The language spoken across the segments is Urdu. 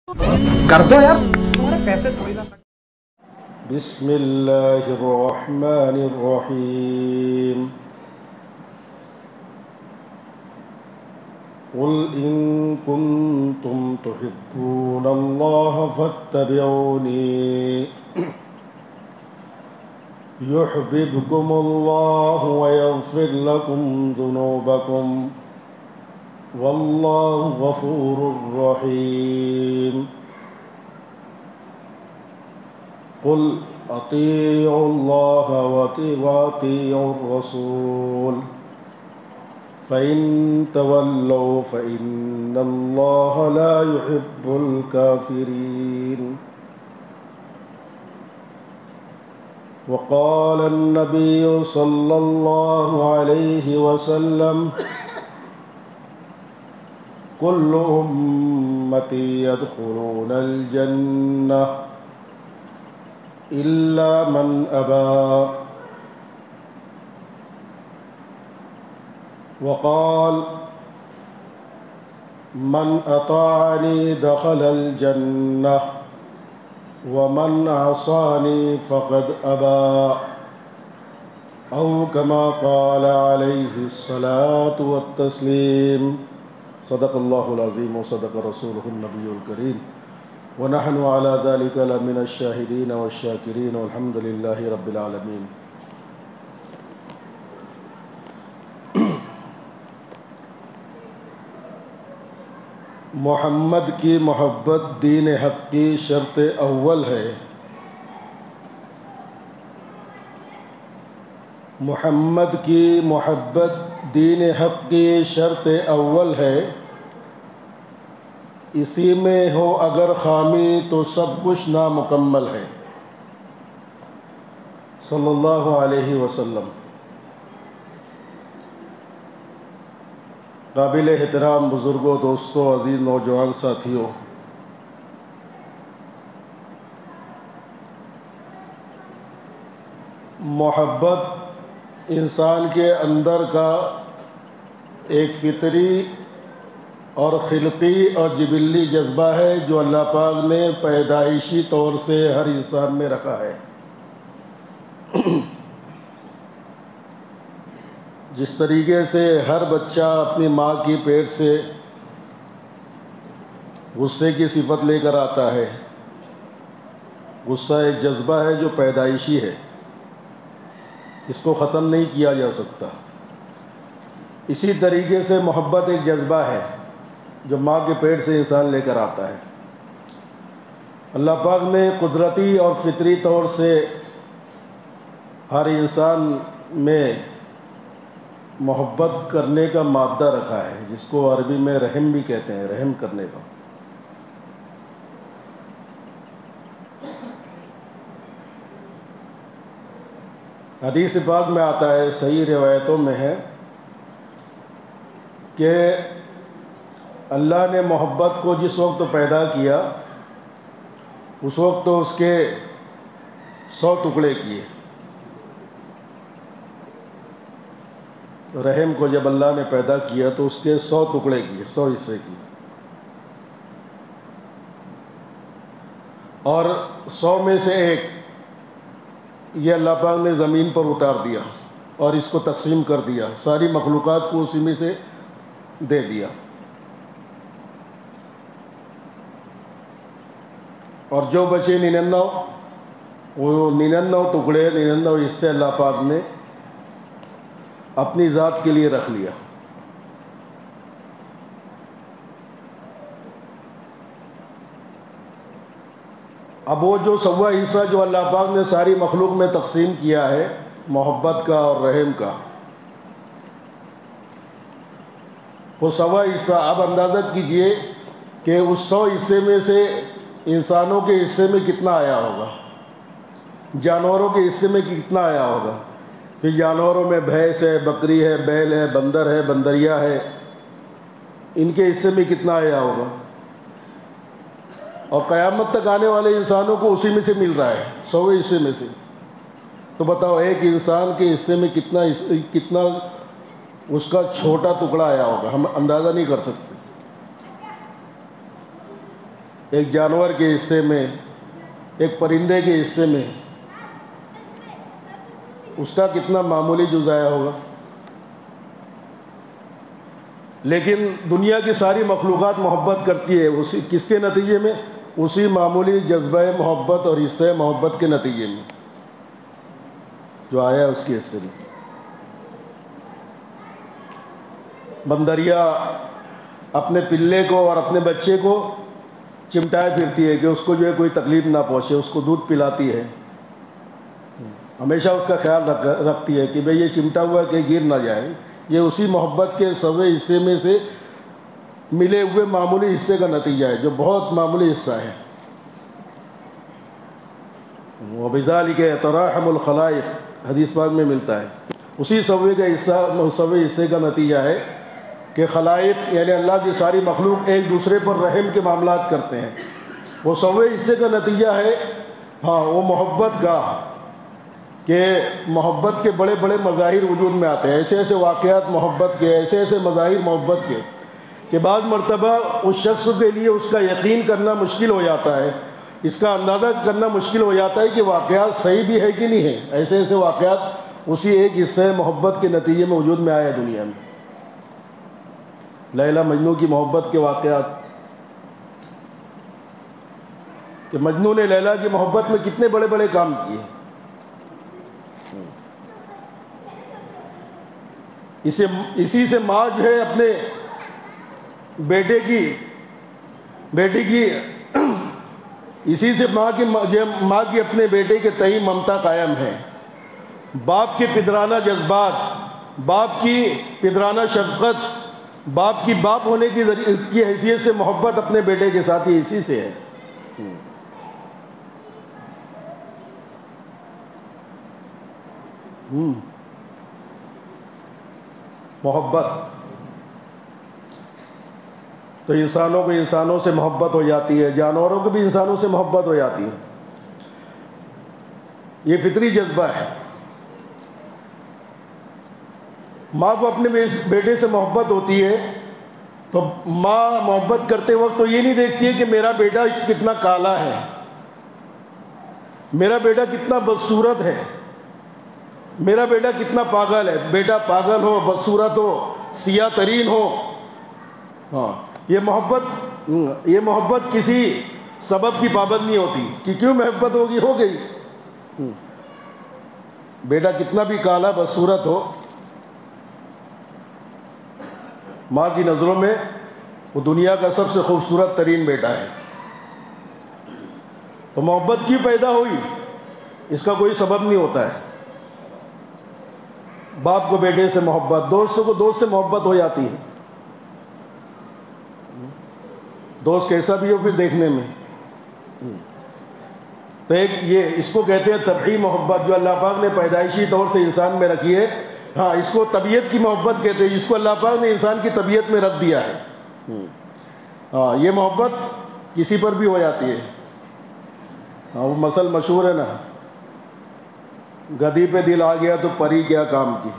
کر دو یار، تمہارے پیسے تھوڑی نہ۔ بسم اللہ الرحمن الرحیم قل ان کنتم تحبون اللہ فاتبعونی يحببكم الله ويغفر لكم ذنوبكم والله غفور رحيم قل اطيعوا الله واطيعوا الرسول فإن تولوا فإن الله لا يحب الكافرين وقال النبي صلى الله عليه وسلم كل أمتي يدخلون الجنة إلا من أبى وقال من أطاعني دخل الجنة ومن عصاني فقد أبى أو كما قال عليه الصلاة والتسليم صدق الله العظيم وصدق رسوله النبي الكريم ونحن على ذلك لمن الشاهدين والشاكرين والحمد لله رب العالمين. محمد کی محبت دین حق کی شرط اول ہے. محمد کی محبت دین حق کی شرط اول ہے. اسی میں ہو اگر خامی تو سب کچھ نامکمل ہے. صلی اللہ علیہ وسلم. قابل احترام بزرگوں، دوستوں، عزیز نوجوان ساتھیوں، محبت انسان کے اندر کا ایک فطری اور خلقی اور جبلی جذبہ ہے جو اللہ پاک نے پیدائشی طور سے ہر انسان میں رکھا ہے. جس طریقے سے ہر بچہ اپنی ماں کی پیٹ سے غصے کی صفت لے کر آتا ہے. غصہ ایک جذبہ ہے جو پیدائشی ہے، اس کو ختم نہیں کیا جا سکتا. اسی طریقے سے محبت ایک جذبہ ہے جو ماں کے پیٹ سے انسان لے کر آتا ہے. اللہ پاک نے قدرتی اور فطری طور سے ہر انسان میں محبت کرنے کا مادہ رکھا ہے، جس کو عربی میں رحم بھی کہتے ہیں، رحم کرنے کا. حدیث پاک میں آتا ہے، صحیح روایتوں میں ہے کہ اللہ نے محبت کو جس وقت پیدا کیا اس وقت تو اس کے 100 ٹکڑے کیے. رحم کو جب اللہ نے پیدا کیا تو اس کے 100 ٹکڑے کیے، 100 حصے کیے، اور 100 میں سے ایک یہ اللہ پاک نے زمین پر اتار دیا اور اس کو تقسیم کر دیا، ساری مخلوقات کو اسی میں سے دے دیا. اور جو بچے 99 وہ 99 ٹکڑے، 99 حصے اللہ پاک نے اپنی ذات کے لیے رکھ لیا. اب وہ جو 100واں حصہ جو اللہ پاک نے ساری مخلوق میں تقسیم کیا ہے محبت کا اور رحم کا، وہ 100واں حصہ اب اندازہ کیجئے کہ اس 100 حصے میں سے انسانوں کے حصے میں کتنا آیا ہوگا، جانوروں کے حصے میں کتنا آیا ہوگا. پھر جانوروں میں بھینس ہے، بکری ہے، بیل ہے، بندر ہے، بندریا ہے، ان کے حصے میں کتنا آیا ہوگا. اور قیامت تک آنے والے انسانوں کو اسی میں سے مل رہا ہے، 100ویں حصے میں سے. تو بتاؤ ایک انسان کے حصے میں کتنا اس کا چھوٹا ٹکڑا آیا ہوگا، ہم اندازہ نہیں کر سکتے. ایک جانور کے حصے میں، ایک پرندے کے حصے میں اس کا کتنا معمولی جزایا ہوگا، لیکن دنیا کی ساری مخلوقات محبت کرتی ہے اسی کس کے نتیجے میں؟ اسی معمولی جذبہ محبت اور حصہ محبت کے نتیجے میں جو آیا ہے اس کے حصے میں۔ بندریا اپنے پلے کو اور اپنے بچے کو چمٹائے پھرتی ہے کہ اس کو جو ہے کوئی تکلیف نہ پہنچے، اس کو دودھ پلاتی ہے، ہمیشہ اس کا خیال رکھتی ہے کہ بھئی یہ چمٹا ہوا کہ گر نہ جائے۔ یہ اسی محبت کے سوے حصے میں سے ملے ہوئے معمولی حصے کا نتیجہ ہے جو بہت معمولی حصہ ہے۔ وَبِذَلِكَ يَتَرَاحَمُ الْخَلَائِقُ حدیث پاک میں ملتا ہے، اسی سوے کا حصہ، سوے حصے کا نتیجہ ہے کہ خلائق یعنی اللہ کی ساری مخلوق ایک دوسرے پر رحم کے معاملات کرتے ہیں۔ وہ سوے حصے کا نتیجہ ہے وہ محبت کا، کہ محبت کے بڑے بڑے مظاہر وجود میں آتے ہیں، ایسے ایسے واقعات محبت کے، ایسے ایسے مظاہر محبت کے کہ بعض مرتبہ اس شخص کے لیے اس کا یقین کرنا مشکل ہو جاتا ہے، اس کا اندازہ کرنا مشکل ہو جاتا ہے کہ واقعات صحیح بھی ہے کہ نہیں ہے۔ ایسے ایسے واقعات اسی ایک حصے محبت کے نتیجے میں وجود میں آیا دنیا میں۔ لیلا مجنوں کی محبت کے واقعات کہ مجنوں نے لیلا کی محبت میں کتنے بڑے بڑے کام کیے۔ اسی سے ماں جو ہے اپنے بیٹے کی اسی سے ماں کی اپنے بیٹے کے تئیں ممتا قائم ہے۔ باپ کے پدرانہ جذبات، باپ کی پدرانہ شفقت، باپ کی باپ ہونے کی حیثیت سے محبت اپنے بیٹے کے ساتھ ہی اسی سے ہے۔ محبت تو انسانوں کو انسانوں سے محبت ہو جاتی ہے، جانوروں کو بھی انسانوں سے محبت ہو جاتی ہے، یہ فطری جذبہ ہے۔ ماں کو اپنے بیٹے سے محبت ہوتی ہے تو ماں محبت کرتے وقت تو یہ نہیں دیکھتی ہے کہ میرا بیٹا کتنا کالا ہے، میرا بیٹا کتنا بدصورت ہے، میرا بیٹا کتنا پاگل ہے۔ بیٹا پاگل ہو، بدصورت ہو، سیاہ ترین ہو، یہ محبت کسی سبب کی پابند نہیں ہوتی کہ کیوں محبت ہوگی، ہو گئی۔ بیٹا کتنا بھی کالا بدصورت ہو، ماں کی نظروں میں وہ دنیا کا سب سے خوبصورت ترین بیٹا ہے۔ تو محبت کیوں پیدا ہوئی، اس کا کوئی سبب نہیں ہوتا ہے۔ باپ کو بیٹے سے محبت، دوستوں کو دوست سے محبت ہو جاتی ہے، دوست کیسا بھی ہو پھر دیکھنے میں۔ تو ایک یہ اس کو کہتے ہیں طبعی محبت، جو اللہ پاک نے پیدائشی طور سے انسان میں رکھی ہے۔ اس کو طبیعت کی محبت کہتے ہیں، جس کو اللہ پاک نے انسان کی طبیعت میں رکھ دیا ہے۔ یہ محبت کسی پر بھی ہو جاتی ہے۔ وہ مثل مشہور ہے نا، گدھی پہ دل آ گیا تو پری کیا کام کی۔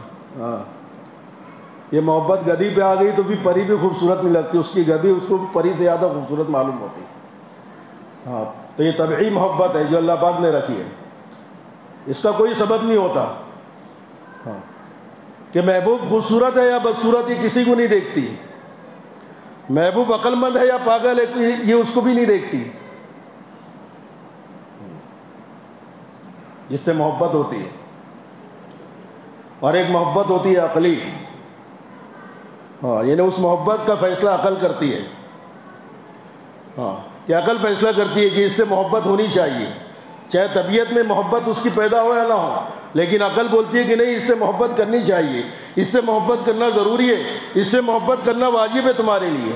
یہ محبت گدھی پہ آ گئی تو بھی پری بھی خوبصورت نہیں لگتی، اس کی گدھی اس کو پری سے زیادہ خوبصورت معلوم ہوتی۔ تو یہ طبعی محبت ہے جو اللہ پاک نے رکھی ہے، اس کا کوئی سبب نہیں ہوتا کہ محبوب خوبصورت ہے یا بدصورت، یہ کسی کو نہیں دیکھتی۔ محبوب عقل مند ہے یا پاگل ہے، یہ اس کو بھی نہیں دیکھتی۔ جس سے محبت ہوتی ہے، اور ایک محبت ہوتی ہے عقلی، یعنی اس محبت کا فیصلہ عقل کرتی ہے، کہ عقل فیصلہ کرتی ہے کہ اس سے محبت ہونی چاہیے، چاہے طبیعت میں محبت اس کی پیدا ہو یا نہ ہو، لیکن عقل بولتی ہے کہ نہیں، اس سے محبت کرنی چاہیے، اس سے محبت کرنا ضروری ہے، اس سے محبت کرنا واجب ہے تمہارے لیے۔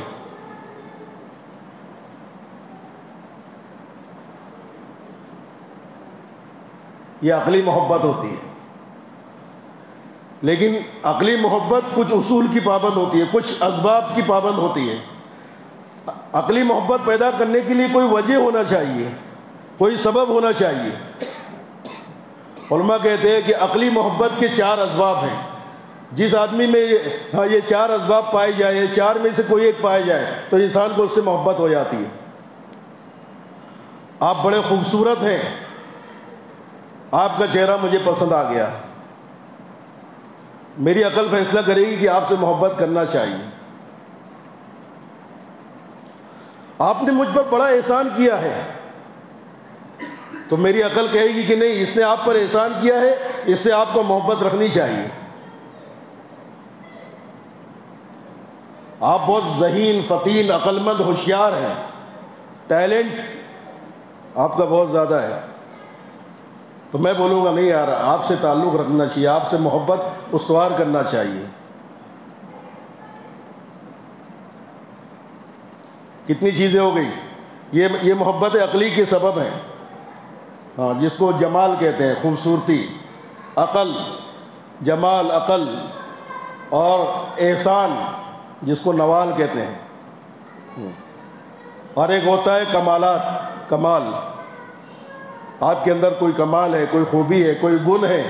یہ عقلی محبت ہوتی ہے۔ لیکن عقلی محبت کچھ اصول کی پابند ہوتی ہے، کچھ اسباب کی پابند ہوتی ہے۔ عقلی محبت پیدا کرنے کے لیے کوئی وجہ ہونا چاہیے، کوئی سبب ہونا چاہیے۔ علماء کہتے ہیں کہ عقلی محبت کے 4 اسباب ہیں۔ جس آدمی میں یہ 4 اسباب پائے جائے، 4 میں سے کوئی ایک پائے جائے تو انسان کو اس سے محبت ہو جاتی ہے۔ آپ بڑے خوبصورت ہیں، آپ کا چہرہ مجھے پسند آ گیا، میری عقل فیصلہ کرے گی کہ آپ سے محبت کرنا چاہیے، آپ نے مجھ پر بڑا احسان کیا ہے، تو میری عقل کہے گی کہ نہیں، اس نے آپ پر احسان کیا ہے، اس سے آپ کو محبت رکھنی چاہیے۔ آپ بہت ذہین، فطین، عقل مند، ہوشیار ہیں، ٹیلنٹ آپ کا بہت زیادہ ہے، تو میں بولوں گا نہیں یار، آپ سے تعلق رکھنا چاہیے، آپ سے محبت استوار کرنا چاہیے۔ کتنی چیزیں ہو گئی، یہ محبت عقلی کے سبب ہیں، ہاں، جس کو جمال کہتے ہیں، خوبصورتی، عقل، جمال، عقل، اور احسان جس کو نوال کہتے ہیں، اور ایک ہوتا ہے کمالات، کمال، آپ کے اندر کوئی کمال ہے، کوئی خوبی ہے، کوئی گن ہے،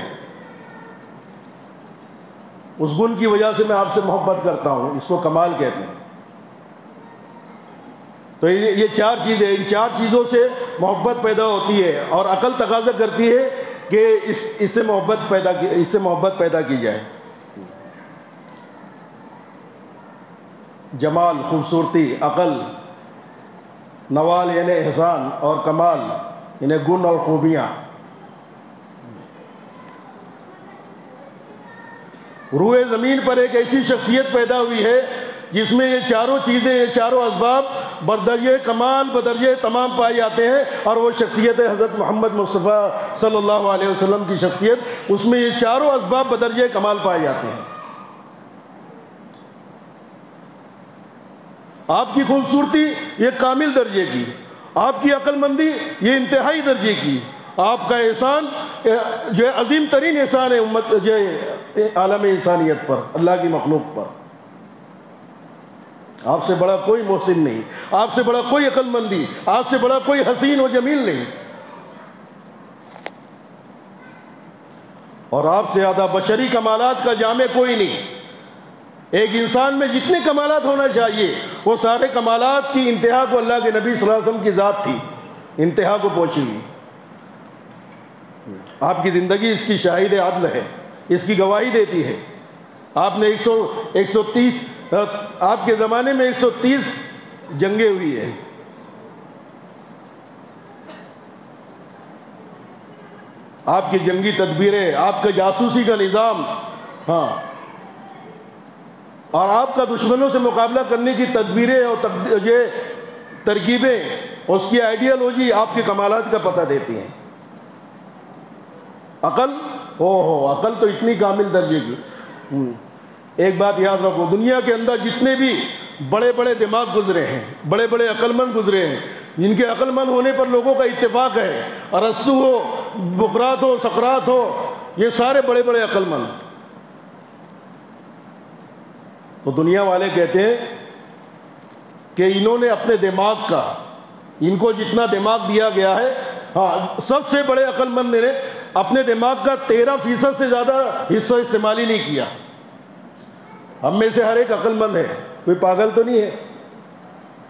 اس گن کی وجہ سے میں آپ سے محبت کرتا ہوں، اس کو کمال کہتے ہیں۔ تو یہ چار چیزیں، ان چار چیزوں سے محبت پیدا ہوتی ہے، اور عقل تقاضا کرتی ہے کہ اس سے محبت پیدا کی جائے۔ جمال، خوبصورتی، عقل، نوال یعنی احسان، اور کمال یعنی گن اور خوبیاں۔ روئے زمین پر ایک ایسی شخصیت پیدا ہوئی ہے جس میں یہ چاروں چیزیں، یہ چاروں اسباب بدرجہ کمال، بدرجہ تمام پائے جاتے ہیں، اور وہ شخصیت ہے حضرت محمد مصطفیٰ صلی اللہ علیہ وسلم کی شخصیت، اس میں یہ چاروں اسباب بدرجہ کمال پائے جاتے ہیں۔ آپ کی خوبصورتی یہ کامل درجے کی، آپ کی عقل مندی یہ انتہائی درجے کی، آپ کا احسان جو عظیم ترین احسان ہے امت جو عالم انسانیت پر، اللہ کی مخلوق پر۔ آپ سے بڑا کوئی محسن نہیں، آپ سے بڑا کوئی عقل مندی، آپ سے بڑا کوئی حسین و جمیل نہیں، اور آپ سے زیادہ بشری کمالات کا جامع کوئی نہیں۔ ایک انسان میں جتنے کمالات ہونا چاہیے، وہ سارے کمالات کی انتہا کو اللہ کے نبی صلی اللہ علیہ وسلم کی ذات تھی، انتہا کو پہنچی ہوئی۔ آپ کی زندگی اس کی شاہد عدل ہے، اس کی گواہی دیتی ہے۔ آپ نے 130 آپ کے زمانے میں 130 جنگیں ہوئی ہیں، آپ کی جنگی تدبیریں، آپ کا جاسوسی کا نظام، ہاں، اور آپ کا دشمنوں سے مقابلہ کرنے کی تدبیریں اور یہ ترکیبیں، اس کی آئیڈیالوجی آپ کے کمالات کا پتہ دیتی ہیں۔ عقل، عقل تو اتنی کامل درجے کی۔ ایک بات یاد رکھو، دنیا کے اندر جتنے بھی بڑے بڑے دماغ گزرے ہیں، بڑے بڑے عقل مند گزرے ہیں، جن کے عقل مند ہونے پر لوگوں کا اتفاق ہے، ارسطو ہو، بقراط ہو، سقراط ہو، یہ سارے بڑے بڑے عقل مند۔ تو دنیا والے کہتے ہیں کہ انہوں نے اپنے دماغ کا، ان کو جتنا دماغ دیا گیا ہے، ہاں، سب سے بڑے عقل مند نے اپنے دماغ کا 13% سے زیادہ حصہ استعمال ہی نہیں کیا۔ ہم میں سے ہر ایک عقل مند ہے، کوئی پاگل تو نہیں ہے،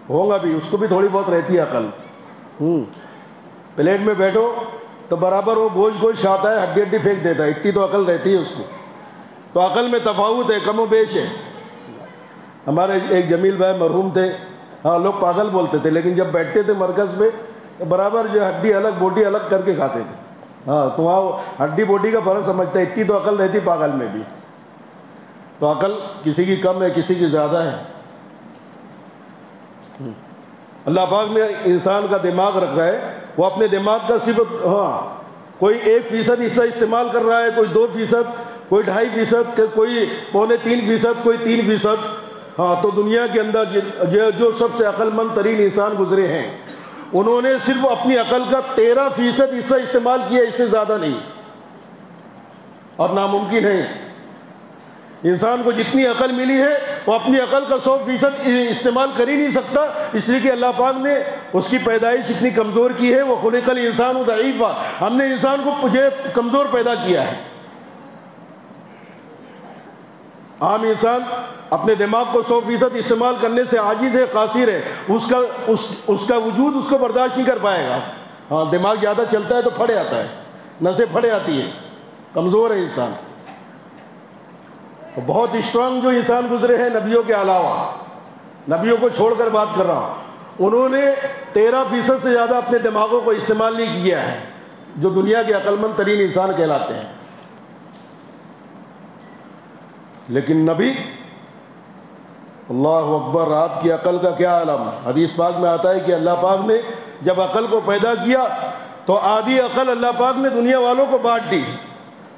ہوگا بھی، اس کو بھی تھوڑی بہت رہتی ہے عقل۔ پلیٹ میں بیٹھو تو برابر وہ گوشت کھاتا ہے، ہڈی ہڈی پھینک دیتا ہے، اتنی تو عقل رہتی ہے اس کو۔ تو عقل میں تفاوت ہے، کم و بیش ہے۔ ہمارے ایک جمیل بھائی مرحوم تھے، ہاں، لوگ پاگل بولتے تھے، لیکن جب بیٹھتے تھے مرکز میں برابر جو ہڈی الگ بوٹی الگ کر کے کھاتے تھے۔ ہاں، تو وہاں ہڈی بوٹی کا فرق سمجھتا ہے، اتنی تو عقل رہتی پاگل میں بھی۔ تو عقل کسی کی کم ہے، کسی کی زیادہ ہے۔ اللہ پاک نے انسان کا دماغ رکھا ہے، وہ اپنے دماغ کا صرف، ہاں، کوئی 1% حصہ استعمال کر رہا ہے، کوئی 2%، کوئی 2.5%، کوئی 2.75%، کوئی 3%۔ ہاں، تو دنیا کے اندر جو سب سے عقل مند ترین انسان گزرے ہیں، انہوں نے صرف اپنی عقل کا 13% حصہ استعمال کیا، اس سے زیادہ نہیں، اور ناممکن ہے۔ انسان کو جتنی عقل ملی ہے، وہ اپنی عقل کا 100% استعمال کر ہی نہیں سکتا، اس لیے کہ اللہ پاک نے اس کی پیدائش اتنی کمزور کی ہے۔ وہ خلق الانسان ضعیفا، ہم نے انسان کو کمزور پیدا کیا ہے۔ عام انسان اپنے دماغ کو 100% استعمال کرنے سے عاجز ہے، قاصر ہے، اس کا وجود اس کو برداشت نہیں کر پائے گا۔ ہاں دماغ زیادہ چلتا ہے تو پھڑے آتا ہے، نسیں پھڑے آتی ہے، کمزور ہے انسان۔ بہت اسٹرانگ جو انسان گزرے ہیں نبیوں کے علاوہ، نبیوں کو چھوڑ کر بات کر رہا ہوں، انہوں نے 13% سے زیادہ اپنے دماغوں کو استعمال نہیں کیا ہے، جو دنیا کے عقل مند ترین انسان کہلاتے ہیں۔ لیکن نبی، اللہ اکبر، آپ کی عقل کا کیا عالم۔ حدیث پاک میں آتا ہے کہ اللہ پاک نے جب عقل کو پیدا کیا تو آدھی عقل اللہ پاک نے دنیا والوں کو بانٹ دی۔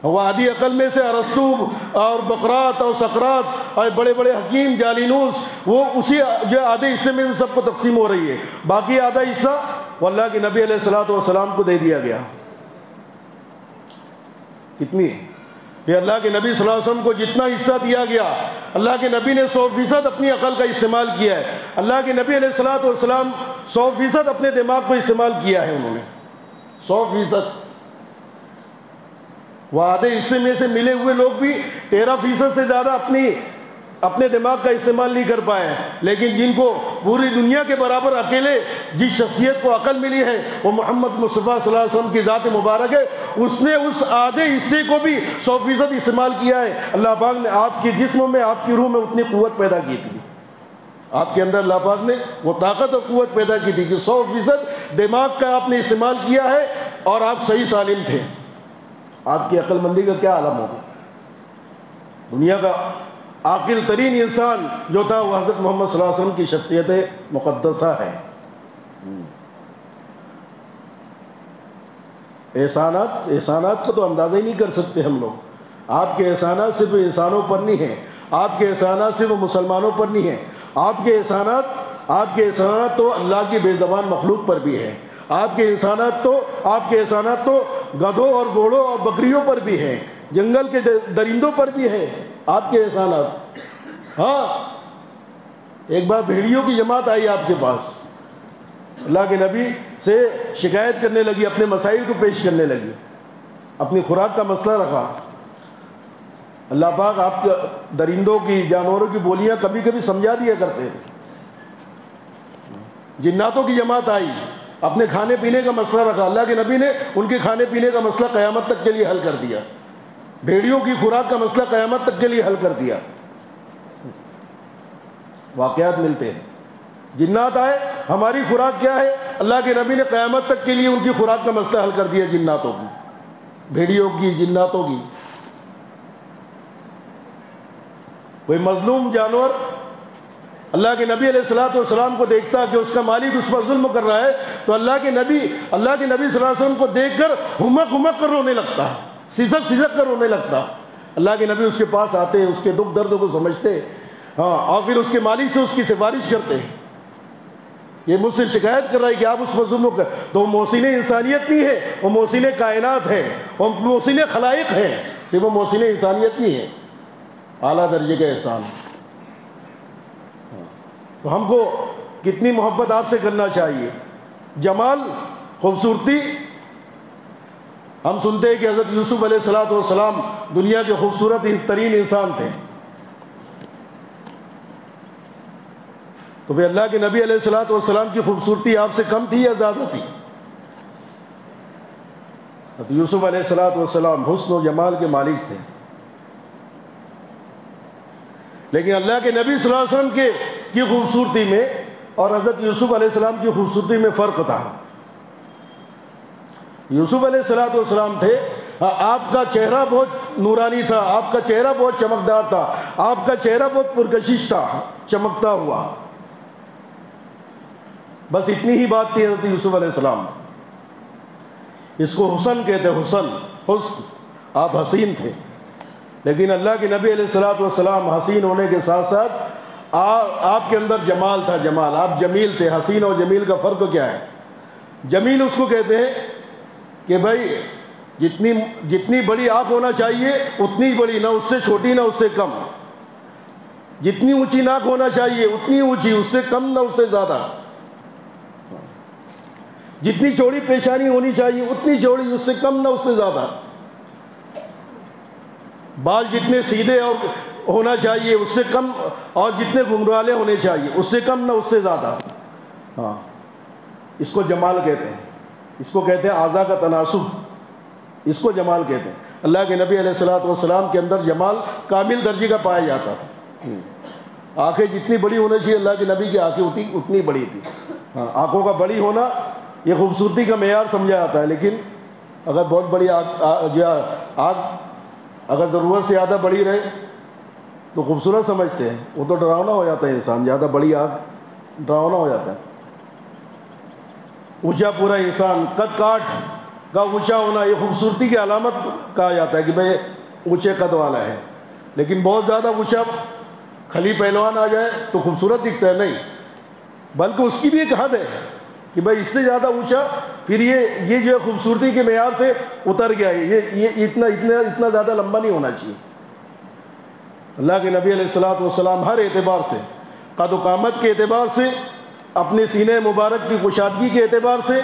وہ آدھی عقل میں سے ارسطو اور بقرات اور سقراط اور بڑے بڑے حکیم جالینوس، وہ اسی جو آدھے حصے میں سے سب کو تقسیم ہو رہی ہے۔ باقی آدھا حصہ وہ اللہ کے نبی علیہ الصلوۃ والسلام کو دے دیا گیا۔ کتنی؟ پھر اللہ کے نبی صلی اللہ علیہ وسلم کو جتنا حصہ دیا گیا، اللہ کے نبی نے 100% اپنی عقل کا استعمال کیا ہے۔ اللہ کے نبی علیہ الصلوۃ والسلام 100% اپنے دماغ کو استعمال کیا ہے، انہوں نے 100%۔ وہ آدھے حصے میں سے ملے ہوئے لوگ بھی 13% سے زیادہ اپنے دماغ کا استعمال نہیں کر پائے، لیکن جن کو پوری دنیا کے برابر اکیلے جس شخصیت کو عقل ملی ہے وہ محمد مصطفیٰ صلی اللہ علیہ وسلم کی ذات مبارک ہے۔ اس نے اس آدھے حصے کو بھی 100% استعمال کیا ہے۔ اللہ پاک نے آپ کے جسم میں، آپ کی روح میں اتنی قوت پیدا کی تھی، آپ کے اندر اللہ پاک نے وہ طاقت اور قوت پیدا کی تھی کہ 100% دماغ کا آپ نے استعمال کیا ہے اور آپ صحیح سالم تھے۔ آپ کی عقل مندی کا کیا عالم ہوگا۔ دنیا کا عاقل ترین انسان جو تھا وہ حضرت محمد صلی اللہ علیہ وسلم کی شخصیت مقدسہ ہے۔ احسانات کو تو اندازہ ہی نہیں کر سکتے ہم لوگ۔ آپ کے احسانات صرف انسانوں پر نہیں ہیں، آپ کے احسانات صرف مسلمانوں پر نہیں ہیں، آپ کے احسانات تو اللہ کی بے زبان مخلوق پر بھی ہیں۔ آپ کے احسانات تو گدھوں اور گھوڑوں اور بکریوں پر بھی ہیں، جنگل کے درندوں پر بھی ہیں آپ کے احسانات۔ ہاں، ایک بار بھیڑیوں کی جماعت آئی آپ کے پاس، اللہ کے نبی سے شکایت کرنے لگی، اپنے مسائل کو پیش کرنے لگی، اپنی خوراک کا مسئلہ رکھا۔ اللہ پاک آپ کے درندوں کی، جانوروں کی بولیاں کبھی کبھی سمجھا دیا کرتے ہیں۔ جناتوں کی جماعت آئی، اپنے کھانے پینے کا مسئلہ رکھا، اللہ کے نبی نے ان کے کھانے پینے کا مسئلہ قیامت تک کے لیے حل کر دیا۔ بھیڑیوں کی خوراک کا مسئلہ قیامت تک کے لیے حل کر دیا۔ واقعات ملتے ہیں۔ جنات آئے، ہماری خوراک کیا ہے، اللہ کے نبی نے قیامت تک کے لیے ان کی خوراک کا مسئلہ حل کر دیا، جناتوں کی، بھیڑیوں کی، جناتوں کی۔ کوئی مظلوم جانور اللہ کے نبی علیہ الصلوۃ والسلام کو دیکھتا کہ اس کا مالک اس پر ظلم کر رہا ہے تو اللہ کے نبی صلی اللہ علیہ وسلم کو دیکھ کر ہمک کر رونے لگتا، سسک کر رونے لگتا۔ اللہ کے نبی اس کے پاس آتے، اس کے دکھ درد کو سمجھتے، ہاں، اور پھر اس کے مالک سے اس کی سفارش کرتے۔ یہ مجھ سے شکایت کر رہا ہے کہ آپ اس پر ظلم کر، تو وہ محسن انسانیت نہیں ہے، وہ محسن کائنات ہے، وہ محسن خلائق ہے، صرف وہ محسن انسانیت نہیں ہے، اعلیٰ درجے کا احسان۔ تو ہم کو کتنی محبت آپ سے کرنا چاہیے۔ جمال، خوبصورتی، ہم سنتے ہیں کہ حضرت یوسف علیہ الصلوۃ والسلام دنیا کے خوبصورت ترین انسان تھے، تو پھر اللہ کے نبی علیہ الصلوۃ والسلام کی خوبصورتی آپ سے کم تھی یا زیادہ تھی؟ حضرت یوسف علیہ الصلوۃ والسلام حسن و جمال کے مالک تھے، لیکن اللہ کے نبی صلی اللہ علیہ وسلم کی خوبصورتی میں اور حضرت یوسف علیہ السلام کی خوبصورتی میں فرق تھا۔ یوسف علیہ الصلوۃ والسلام تھے، آپ کا چہرہ بہت نورانی تھا، آپ کا چہرہ بہت چمکدار تھا، آپ کا چہرہ بہت پرکشش تھا، چمکتا ہوا، بس اتنی ہی بات تھی حضرت یوسف علیہ السلام۔ اس کو حسن کہتے ہیں، حسن، آپ حسین تھے، لیکن اللہ کے نبی علیہ الصلوۃ والسلام حسین ہونے کے ساتھ ساتھ آپ کے اندر جمال تھا، جمال، آپ جمیل تھے۔ حسین اور جمیل کا فرق کیا ہے؟ جمیل اس کو کہتے ہیں کہ بھائی جتنی بڑی آنکھ ہونا چاہیے اتنی بڑی، نہ اس سے چھوٹی نہ اس سے کم، جتنی اونچی ناک ہونا چاہیے اتنی اونچی، اس سے کم نہ اس سے زیادہ، جتنی چوڑی پیشانی ہونی چاہیے اتنی چوڑی، اس سے کم نہ اس سے زیادہ، بال جتنے سیدھے اور ہونا چاہیے اس سے کم، اور جتنے گھنگرالے ہونے چاہیے اس سے کم نہ اس سے زیادہ۔ ہاں، اس کو جمال کہتے ہیں۔ اس کو کہتے ہیں اعضاء کا تناسب، اس کو جمال کہتے ہیں۔ اللہ کے نبی علیہ الصلوۃ والسلام کے اندر جمال کامل درجے کا پایا جاتا تھا۔ آنکھیں جتنی بڑی ہونا چاہیے، اللہ کے نبی کی آنکھیں اتنی بڑی تھی۔ ہاں، آنکھوں کا بڑی ہونا یہ خوبصورتی کا معیار سمجھا جاتا ہے، لیکن اگر بہت بڑی آنکھ اگر ضرورت سے زیادہ بڑی رہے تو خوبصورت سمجھتے ہیں، وہ تو ڈراؤنا ہو جاتا ہے انسان، زیادہ بڑی آنکھ ڈراؤنا ہو جاتا ہے۔ اونچا پورا انسان، قد کاٹ کا اونچا ہونا یہ خوبصورتی کی علامت کہا جاتا ہے کہ بھئی اونچے قد والا ہے، لیکن بہت زیادہ اونچا کھلی پہلوان آ جائے تو خوبصورت دکھتا ہے، نہیں، بلکہ اس کی بھی ایک حد ہے کہ بھئی اس سے زیادہ اونچا پھر یہ جو خوبصورتی کے معیار سے اتر گیا ہے، یہ اتنا زیادہ لمبا نہیں ہونا چاہیے۔ اللہ کے نبی علیہ الصلوۃ والسلام ہر اعتبار سے، قد و قامت کے اعتبار سے، اپنے سینہ مبارک کی کشادگی کے اعتبار سے،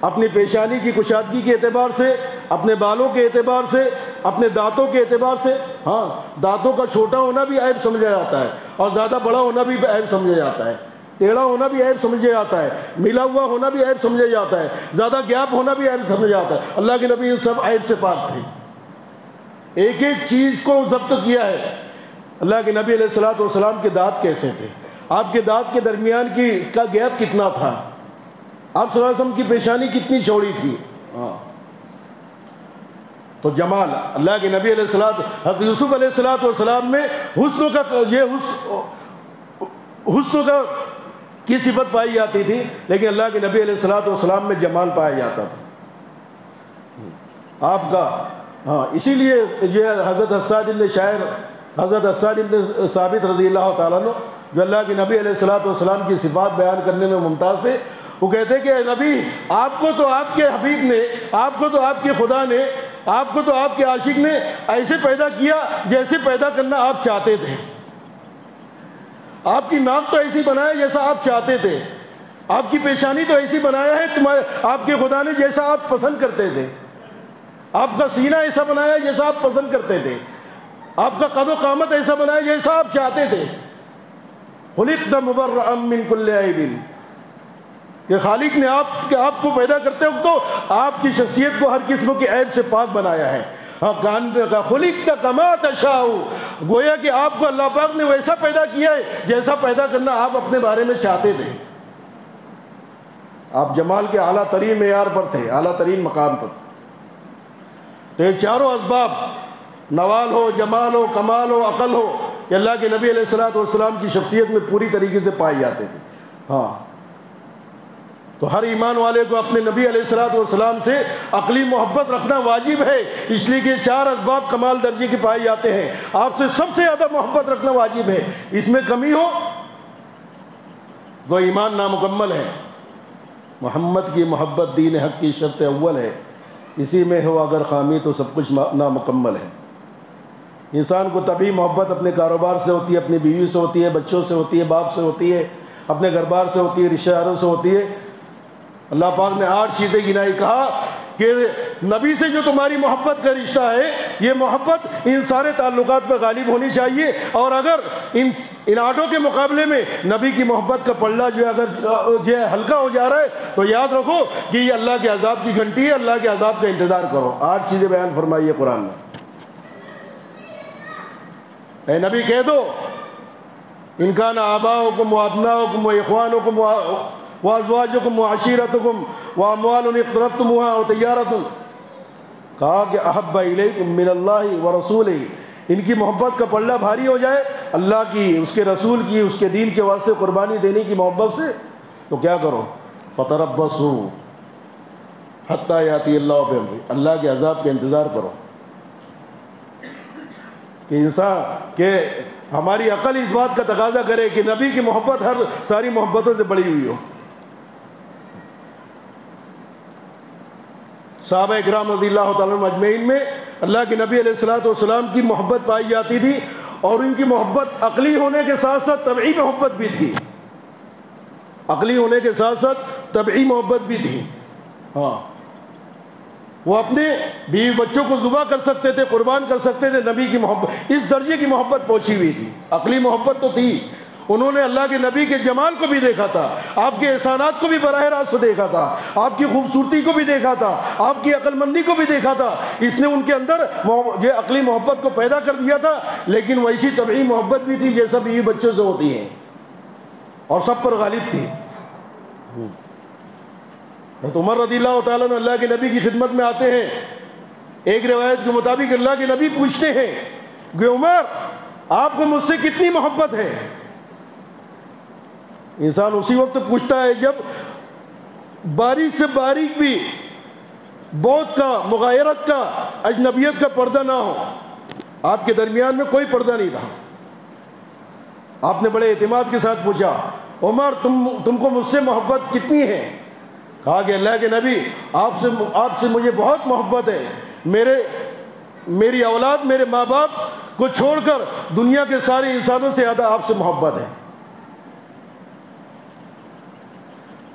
اپنی پیشانی کی کشادگی کے اعتبار سے، اپنے بالوں کے اعتبار سے، اپنے دانتوں کے اعتبار سے، ہاں دانتوں کا چھوٹا ہونا بھی عیب سمجھا جاتا ہے اور زیادہ بڑا ہونا بھی عیب سمجھا جاتا ہے، ٹیڑھا ہونا بھی عیب سمجھا جاتا ہے، ملا ہوا ہونا بھی عیب سمجھا جاتا ہے، زیادہ گیپ ہونا بھی عیب سمجھا جاتا ہے۔ اللہ کے نبی ان سب عیب سے پاک تھے، ایک ایک چیز کو ضبط کیا ہے۔ اللہ کے نبی علیہ الصلوۃ والسلام کے دانت کیسے تھے، آپ کے دانت کے درمیان کا گیپ کتنا تھا، آپ صلی اللہ علیہ وسلم کی پیشانی کتنی چوڑی تھی۔ تو جمال اللہ کے نبی علیہ الصلوۃ، حضرت یوسف علیہ الصلوۃ والسلام میں حسن کا کی صفت پائی جاتی تھی، لیکن اللہ کے نبی علیہ الصلوۃ والسلام میں جمال پایا جاتا تھا آپ کا۔ ہاں، اسی لیے یہ حضرت حسان ابن ثابت رضی اللہ تعالیٰ عنہ جو اللہ کے نبی علیہ الصلوۃ والسلام کی صفات بیان کرنے میں ممتاز تھے، وہ کہتے کہ اے نبی، آپ کو تو آپ کے حبیب نے، آپ کو تو آپ کے خدا نے، آپ کو تو آپ کے عاشق نے ایسے پیدا کیا جیسے پیدا کرنا آپ چاہتے تھے، آپ کی ناک تو ایسی بنایا جیسا آپ چاہتے تھے، آپ کی پیشانی تو ایسی بنایا ہے آپ کے خدا نے جیسا آپ پسند کرتے تھے، آپ کا سینہ ایسا بنایا جیسا آپ پسند کرتے تھے، آپ کا قد و قامت ایسا بنایا جیسا آپ چاہتے تھے۔ خلقت مبرأ من کل عیب، کہ خالق نے آپ کو پیدا کرتے وقت تو آپ کی شخصیت کو ہر قسم کے عیب سے پاک بنایا ہے۔ خلقت کما تشاء، گویا کہ آپ کو اللہ پاک نے ویسا پیدا کیا ہے جیسا پیدا کرنا آپ اپنے بارے میں چاہتے تھے۔ آپ جمال کے اعلیٰ ترین معیار پر تھے، اعلیٰ ترین مقام پر۔ تو یہ چاروں اسباب، نوال ہو، جمال ہو، کمال ہو، عقل ہو، یہ اللہ کے نبی علیہ الصلوۃ والسلام کی شخصیت میں پوری طریقے سے پائے جاتے تھے۔ ہاں، تو ہر ایمان والے کو اپنے نبی علیہ الصلوۃ والسلام سے عقلی محبت رکھنا واجب ہے، اس لیے کہ چار اسباب کمال درجے کے پائے جاتے ہیں، آپ سے سب سے زیادہ محبت رکھنا واجب ہے، اس میں کمی ہو تو ایمان نامکمل ہے۔ محمد کی محبت دین حق کی شرط اول ہے، اسی میں ہو اگر خامی تو سب کچھ نامکمل ہے۔ انسان کو تبھی محبت اپنے کاروبار سے ہوتی ہے، اپنی بیوی سے ہوتی ہے، بچوں سے ہوتی ہے، باپ سے ہوتی ہے، اپنے گھر بار سے ہوتی ہے، رشتہ داروں سے ہوتی ہے۔ اللہ پاک نے 8 چیزیں گنائی، کہا کہ نبی سے جو تمہاری محبت کا رشتہ ہے، یہ محبت ان سارے تعلقات پر غالب ہونی چاہیے، اور اگر ان 8 کے مقابلے میں نبی کی محبت کا پلڑا جو ہے ہلکا ہو جا رہا ہے تو یاد رکھو کہ یہ اللہ کے عذاب کی گھنٹی ہے، اللہ کے عذاب کا انتظار کرو۔ 8 چیزیں بیان فرمائی ہے قرآن میں۔ اے نبی کہہ دو، ان کان آباؤکم وابناؤکم واخوانکم وازواجکم وعشیرتکم واموال اقترفتموها وتجارت، کہا کہ احب الیکم من اللہ ورسولہ، ان کی محبت کا پلڑا بھاری ہو جائے اللہ کی، اس کے رسول کی، اس کے دین کے واسطے قربانی دینے کی محبت سے، تو کیا کرو، فتربصوا حتی یاتی اللہ بامرہ، اللہ کے عذاب کا انتظار کرو۔ کہ انسان کہ ہماری عقل اس بات کا تقاضا کرے کہ نبی کی محبت ہر ساری محبتوں سے بڑی ہوئی ہو۔ صحابہ اکرام رضی اللہ تعالیٰ عنہم اجمعین میں اللہ کے نبی علیہ الصلوۃ والسلام کی محبت پائی جاتی تھی، اور ان کی محبت عقلی ہونے کے ساتھ ساتھ طبعی محبت بھی تھی، عقلی ہونے کے ساتھ ساتھ طبعی محبت بھی تھی۔ ہاں، وہ اپنے بیوی بچوں کو ذبح کر سکتے تھے، قربان کر سکتے تھے، نبی کی محبت اس درجے کی محبت پہنچی ہوئی تھی۔ عقلی محبت تو تھی، انہوں نے اللہ کے نبی کے جمال کو بھی دیکھا تھا، آپ کے احسانات کو بھی براہ راست دیکھا تھا، آپ کی خوبصورتی کو بھی دیکھا تھا، آپ کی عقل مندی کو بھی دیکھا تھا۔ اس نے ان کے اندر یہ عقلی محبت کو پیدا کر دیا تھا، لیکن ویسی طبعی محبت بھی تھی جیسا بیوی بچوں سے ہوتی ہے، اور سب پر غالب تھی۔ حضرت عمر رضی اللہ تعالیٰ عنہ اللہ کے نبی کی خدمت میں آتے ہیں۔ ایک روایت کے مطابق اللہ کے نبی پوچھتے ہیں کہ عمر آپ کو مجھ سے کتنی محبت ہے؟ انسان اسی وقت پوچھتا ہے جب باریک سے باریک بھی بہت کا، مغایرت کا، اجنبیت کا پردہ نہ ہو۔ آپ کے درمیان میں کوئی پردہ نہیں تھا۔ آپ نے بڑے اعتماد کے ساتھ پوچھا عمر تم کو مجھ سے محبت کتنی ہے؟ کہا کہ اللہ کے نبی آپ سے مجھے بہت محبت ہے، میری اولاد، میرے ماں باپ کو چھوڑ کر دنیا کے سارے انسانوں سے زیادہ آپ سے محبت ہے۔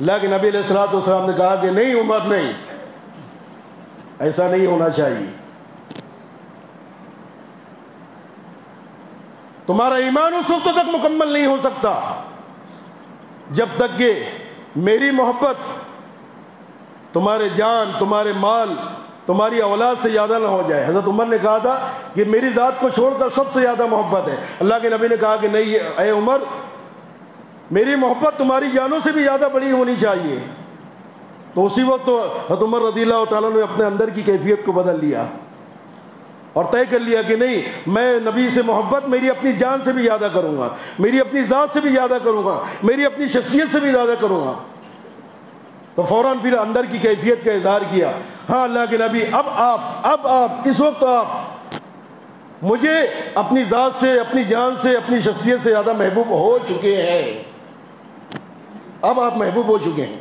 اللہ کے نبی علیہ الصلوۃ والسلام نے کہا کہ نہیں عمر، نہیں، ایسا نہیں ہونا چاہیے۔ تمہارا ایمان اس وقت تک مکمل نہیں ہو سکتا جب تک کہ میری محبت تمہارے جان، تمہارے مال، تمہاری اولاد سے زیادہ نہ ہو جائے۔ حضرت عمر نے کہا تھا کہ میری ذات کو چھوڑ کر سب سے زیادہ محبت ہے۔ اللہ کے نبی نے کہا کہ نہیں اے عمر، میری محبت تمہاری جانوں سے بھی زیادہ بڑی ہونی چاہیے۔ تو اسی وقت حضرت عمر رضی اللہ تعالیٰ نے اپنے اندر کی کیفیت کو بدل لیا اور طے کر لیا کہ نہیں، میں نبی سے محبت میری اپنی جان سے بھی زیادہ کروں گا، میری اپنی ذات سے بھی زیادہ کروں گا، میری اپنی شخصیت سے بھی زیادہ کروں گا۔ تو فوراً پھر اندر کی کیفیت کا اظہار کیا۔ ہاں اللہ کے نبی، اب آپ اس وقت آپ مجھے اپنی ذات سے، اپنی جان سے، اپنی شخصیت سے زیادہ محبوب ہو چکے ہیں۔ اب آپ محبوب ہو چکے ہیں۔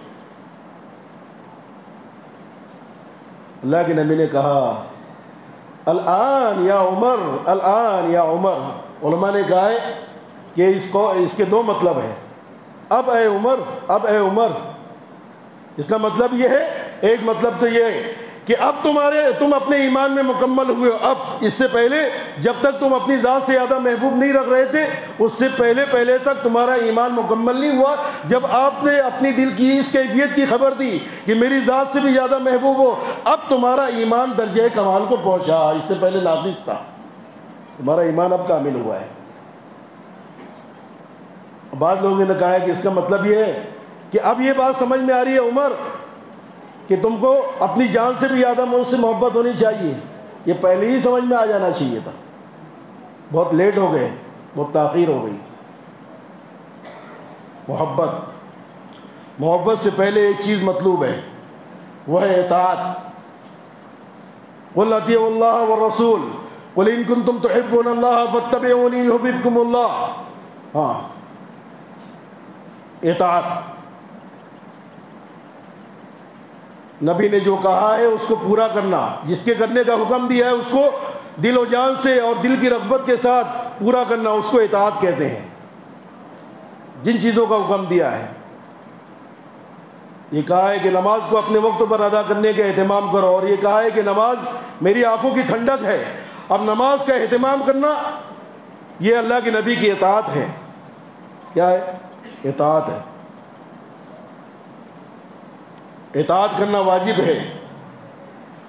اللہ کے نبی نے کہا الآن یا عمر، الآن یا عمر۔ علماء نے کہا ہے کہ اس کے دو مطلب ہیں، اب اے عمر، اب اے عمر۔ اس کا مطلب یہ ہے، ایک مطلب تو یہ ہے کہ اب تم اپنے ایمان میں مکمل ہوئے ہو۔ اب اس سے پہلے جب تک تم اپنی ذات سے زیادہ محبوب نہیں رکھ رہے تھے، اس سے پہلے تک تمہارا ایمان مکمل نہیں ہوا۔ جب آپ نے اپنی دل کی اس کیفیت کی خبر دی کہ میری ذات سے بھی زیادہ محبوب ہو، اب تمہارا ایمان درجہ کمال کو پہنچا، اس سے پہلے ناقص تھا، تمہارا ایمان اب کامل ہوا ہے۔ بعض لوگوں نے کہا ہے کہ اس کا مطلب یہ ہے کہ اب یہ بات سمجھ میں آ رہی ہے عمر کہ تم کو اپنی جان سے بھی زیادہ مجھ سے محبت ہونی چاہیے۔ یہ پہلے ہی سمجھ میں آ جانا چاہیے تھا، بہت لیٹ ہو گئے، بہت تاخیر ہو گئی۔ محبت سے پہلے ایک چیز مطلوب ہے، وہ ہے اطاعت۔ قل اطیعوا اللہ والرسول قل ان کنتم تحبون اللہ فاتبعونی یحببکم اللہ۔ ہاں، اطاعت، نبی نے جو کہا ہے اس کو پورا کرنا، جس کے کرنے کا حکم دیا ہے اس کو دل و جان سے اور دل کی رغبت کے ساتھ پورا کرنا، اس کو اطاعت کہتے ہیں۔ جن چیزوں کا حکم دیا ہے، یہ کہا ہے کہ نماز کو اپنے وقت پر ادا کرنے کا اہتمام کرو، اور یہ کہا ہے کہ نماز میری آنکھوں کی ٹھنڈک ہے۔ اب نماز کا اہتمام کرنا یہ اللہ کے نبی کی اطاعت ہے۔ کیا ہے؟ اطاعت ہے۔ اطاعت کرنا واجب ہے۔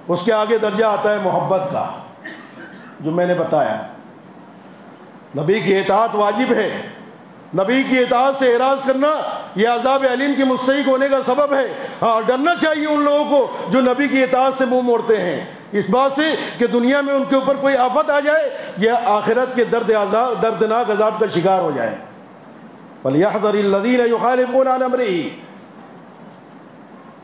اس کے آگے درجہ آتا ہے محبت کا، جو میں نے بتایا۔ نبی کی اطاعت واجب ہے، نبی کی اطاعت سے اعراض کرنا یہ عذاب علیم کی مستحق ہونے کا سبب ہے۔ ہاں، ڈرنا چاہیے ان لوگوں کو جو نبی کی اطاعت سے منہ موڑتے ہیں، اس بات سے کہ دنیا میں ان کے اوپر کوئی آفت آ جائے یا آخرت کے دردناک عذاب کا شکار ہو جائے۔ فَلْيَحْذَرِ الَّذِينَ يُخَالِفُونَ عَنْ أَمْرِهِ،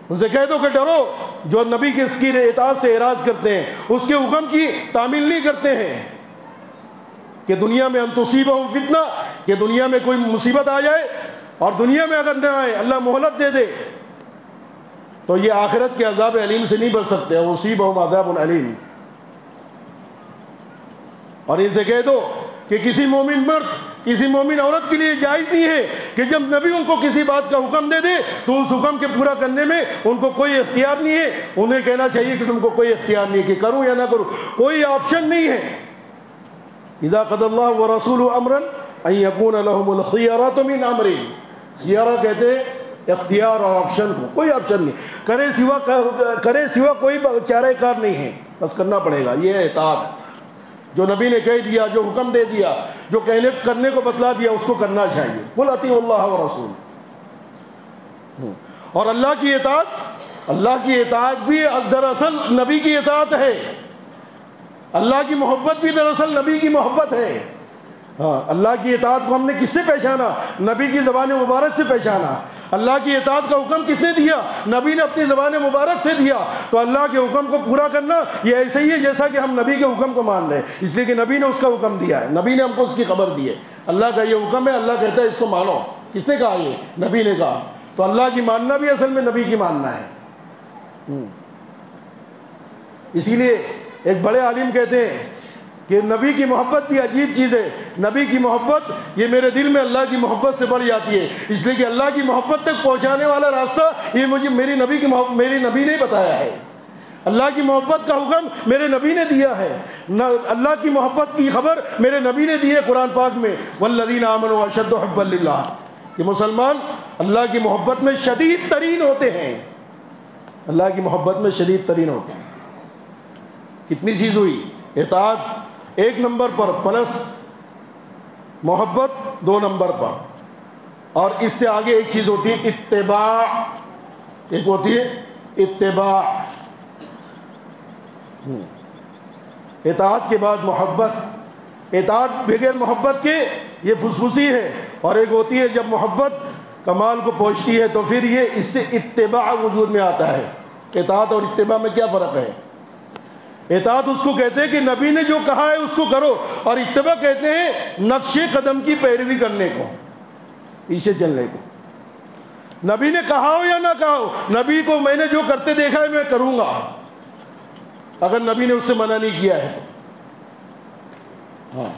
ان سے کہہ دو کہ ڈرو جو نبی کی اس کی اطاعت سے اعراض کرتے ہیں، اس کے حکم کی تعمیل نہیں کرتے ہیں، کہ دنیا میں ان تصیبہم فتنہ، کہ دنیا میں کوئی مصیبت آ جائے، اور دنیا میں اگر نہ آئے اللہ مہلت دے دے تو یہ آخرت کے عذاب علیم سے نہیں بچ سکتے۔ وَيُصِيبَهُمْ عَذَابٌ عَلِيمٌ۔ اور ان سے کہہ دو کہ کسی مومن مرد، کسی مومن عورت کے لیے جائز نہیں ہے کہ جب نبی ان کو کسی بات کا حکم دے دے تو اس حکم کے پورا کرنے میں ان کو کوئی اختیار نہیں ہے۔ انہیں کہنا چاہیے کہ تم کو کوئی اختیار نہیں ہے کہ کروں یا نہ کروں، کوئی آپشن نہیں ہے۔ اذا قضى الله ورسوله امرا ان یکون لہم الخیرۃ من امرہم، خیارہ کہتے ہیں اختیار اور آپشن کو، کوئی آپشن نہیں، کرے سوا کوئی چارہ کار نہیں ہے، بس کرنا پڑے گا۔ یہ ہے اطاعت، جو نبی نے کہہ دیا، جو حکم دے دیا، جو کرنے کو بتلا دیا، اس کو کرنا چاہیے۔ قل اطیعوا اللہ ورسول، اور اللہ کی اطاعت بھی دراصل نبی کی اطاعت ہے، اللہ کی محبت بھی دراصل نبی کی محبت ہے۔ ہاں، اللہ کی اطاعت کو ہم نے کس سے پہچانا؟ نبی کی زبان مبارک سے پہچانا۔ اللہ کی اطاعت کا حکم کس نے دیا؟ نبی نے اپنی زبان مبارک سے دیا۔ تو اللہ کے حکم کو پورا کرنا یہ ایسے ہی ہے جیسا کہ ہم نبی کے حکم کو مان رہے ہیں، اس لیے کہ نبی نے اس کا حکم دیا ہے، نبی نے ہم کو اس کی خبر دی ہے۔ اللہ کا یہ حکم ہے، اللہ کہتا ہے اس کو مانو۔ کس نے کہا؟ یہ نبی نے کہا۔ تو اللہ کی ماننا بھی اصل میں نبی کی ماننا ہے۔ اسی لیے ایک بڑے عالم کہتے ہیں کہ نبی کی محبت بھی عجیب چیز ہے، نبی کی محبت یہ میرے دل میں اللہ کی محبت سے بڑھ جاتی ہے، اس لیے کہ اللہ کی محبت تک پہنچانے والا راستہ یہ مجھے میری نبی نے بتایا ہے۔ اللہ کی محبت کا حکم میرے نبی نے دیا ہے، اللہ کی محبت کی خبر میرے نبی نے دی ہے قرآن پاک میں، والذین آمنوا اشد حبا للہ، کہ مسلمان اللہ کی محبت میں شدید ترین ہوتے ہیں، اللہ کی محبت میں شدید ترین ہوتے ہیں۔ کتنی چیز ہوئی؟ اطاعت ایک نمبر پر، پلس محبت دو نمبر پر، اور اس سے آگے ایک چیز ہوتی ہے اتباع، ایک ہوتی ہے اتباع۔ اطاعت کے بعد محبت، اطاعت بغیر محبت کے یہ پھسپھسی ہے، اور ایک ہوتی ہے جب محبت کمال کو پہنچتی ہے تو پھر یہ اس سے اتباع وجود میں آتا ہے۔ اطاعت اور اتباع میں کیا فرق ہے؟ اطاعت اس کو کہتے ہیں کہ نبی نے جو کہا ہے اس کو کرو، اور اتباع کہتے ہیں نقش قدم کی پیروی کرنے کو، پیچھے چلنے کو۔ نبی نے کہا ہو یا نہ کہا ہو، نبی کو میں نے جو کرتے دیکھا ہے میں کروں گا، اگر نبی نے اس سے منع نہیں کیا ہے تو۔ ہاں،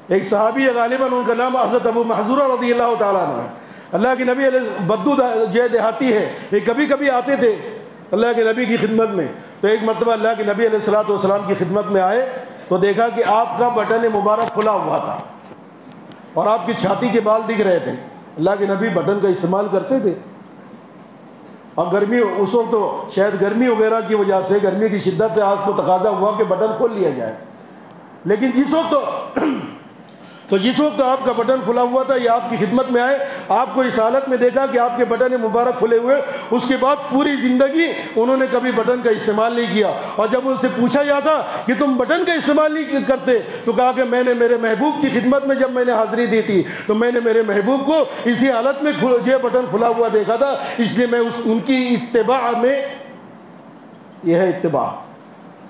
ایک صحابی ہے غالباً ان کا نام حضرت ابو محذورہ رضی اللہ تعالیٰ عنہ ہے، اللہ کے نبی علیہ بدو جو دیہاتی ہے، یہ کبھی کبھی آتے تھے اللہ کے نبی کی خدمت میں۔ تو ایک مرتبہ اللہ کے نبی علیہ السلام کی خدمت میں آئے تو دیکھا کہ آپ کا بٹن مبارک کھلا ہوا تھا اور آپ کی چھاتی کے بال دکھ رہے تھے۔ اللہ کے نبی بٹن کا استعمال کرتے تھے، اور گرمی اس وقت تو شاید گرمی وغیرہ کی وجہ سے، گرمی کی شدت سے آپ کو تقاضا ہوا کہ بٹن کھول لیا جائے، لیکن جس وقت آپ کا بٹن کھلا ہوا تھا، یہ آپ کی خدمت میں آئے، آپ کو اس حالت میں دیکھا کہ آپ کے بٹن مبارک کھلے ہوئے، اس کے بعد پوری زندگی انہوں نے کبھی بٹن کا استعمال نہیں کیا، اور جب ان سے پوچھا جاتا کہ تم بٹن کا استعمال نہیں کرتے تو کہا کہ میں نے میرے محبوب کی خدمت میں جب میں نے حاضری دی تھی تو میں نے میرے محبوب کو اسی حالت میں جو بٹن کھلا ہوا دیکھا تھا، اس لیے میں ان کی اتباع میں، یہ ہے اتباع،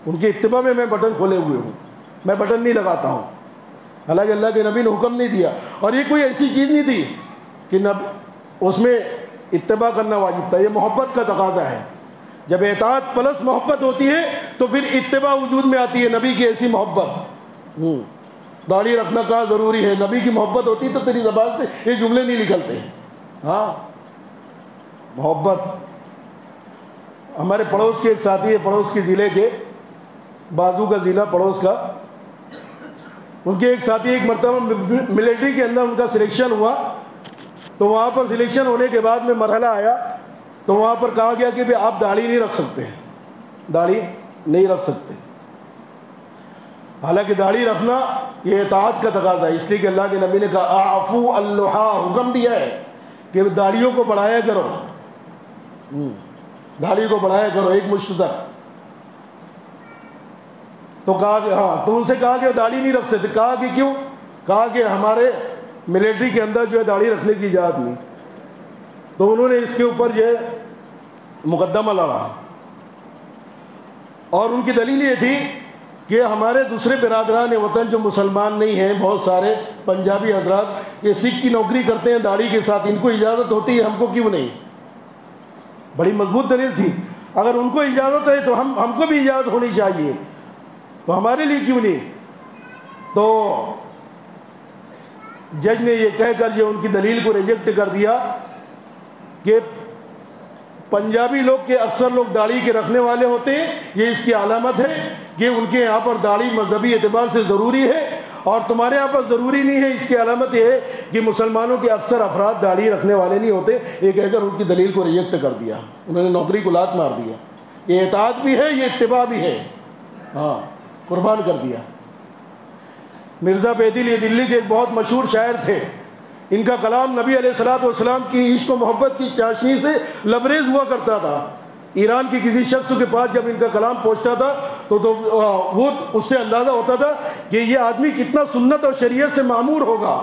ان کی اتباع میں میں بٹن کھولے ہوئے ہوں، میں بٹن نہیں لگاتا ہوں، حالانکہ اللہ کے نبی نے حکم نہیں دیا۔ اور یہ کوئی ایسی چیز نہیں تھی کہ اس میں اتباع کرنا واجب تھا، یہ محبت کا تقاضا ہے۔ جب اطاعت پلس محبت ہوتی ہے تو پھر اتباع وجود میں آتی ہے، نبی کی ایسی محبت۔ داڑھی رکھنا کہاں ضروری ہے؟ نبی کی محبت ہوتی تو تیری زبان سے یہ جملے نہیں نکلتے۔ ہاں، محبت۔ ہمارے پڑوس کے ایک ساتھی ہے، پڑوس کے ضلع کے، بازو کا ضلع پڑوس کا، ان کے ایک ساتھی ایک مرتبہ ملٹری کے اندر ان کا سلیکشن ہوا، تو وہاں پر سلیکشن ہونے کے بعد میں مرحلہ آیا تو وہاں پر کہا گیا کہ آپ داڑھی نہیں رکھ سکتے، داڑھی نہیں رکھ سکتے۔ حالانکہ داڑھی رکھنا یہ اطاعت کا تقاضا ہے، اس لیے کہ اللہ کے نبی نے کہا اعفو اللحا، حکم دیا ہے کہ داڑھیوں کو بڑھایا کرو، داڑھی کو بڑھایا کرو ایک مشت تک۔ تو کہا کہ ہاں، تو ان سے کہا کہ داڑھی نہیں رکھ سکتے، کہا کہ کیوں؟ کہا کہ ہمارے ملٹری کے اندر جو ہے داڑھی رکھنے کی اجازت نہیں۔ تو انہوں نے اس کے اوپر یہ مقدمہ لڑا، اور ان کی دلیل یہ تھی کہ ہمارے دوسرے برادران وطن جو مسلمان نہیں ہیں، بہت سارے پنجابی حضرات یہ سکھ کی نوکری کرتے ہیں داڑھی کے ساتھ، ان کو اجازت ہوتی ہے، ہم کو کیوں نہیں؟ بڑی مضبوط دلیل تھی، اگر ان کو اجازت ہے تو ہم کو بھی اجازت ہونی چاہیے، تو ہمارے لیے کیوں نہیں؟ تو جج نے یہ کہہ کر جو ان کی دلیل کو ریجیکٹ کر دیا کہ پنجابی لوگ کے اکثر لوگ داڑھی کے رکھنے والے ہوتے ہیں، یہ اس کی علامت ہے کہ ان کے یہاں پر داڑھی مذہبی اعتبار سے ضروری ہے، اور تمہارے یہاں پر ضروری نہیں ہے، اس کی علامت یہ ہے کہ مسلمانوں کے اکثر افراد داڑھی رکھنے والے نہیں ہوتے، یہ کہہ کر ان کی دلیل کو ریجیکٹ کر دیا، انہوں نے نوکری کو لات مار دیا۔ یہ اطاعت بھی ہے، یہ اتباع بھی ہے، ہاں قربان کر دیا۔ مرزا بیدل یہ دلی کے ایک بہت مشہور شاعر تھے، ان کا کلام نبی علیہ الصلوۃ والسلام کی عشق و محبت کی چاشنی سے لبریز ہوا کرتا تھا۔ ایران کے کسی شخص کے پاس جب ان کا کلام پہنچتا تھا تو وہ اس سے اندازہ ہوتا تھا کہ یہ آدمی کتنا سنت اور شریعت سے معمور ہوگا،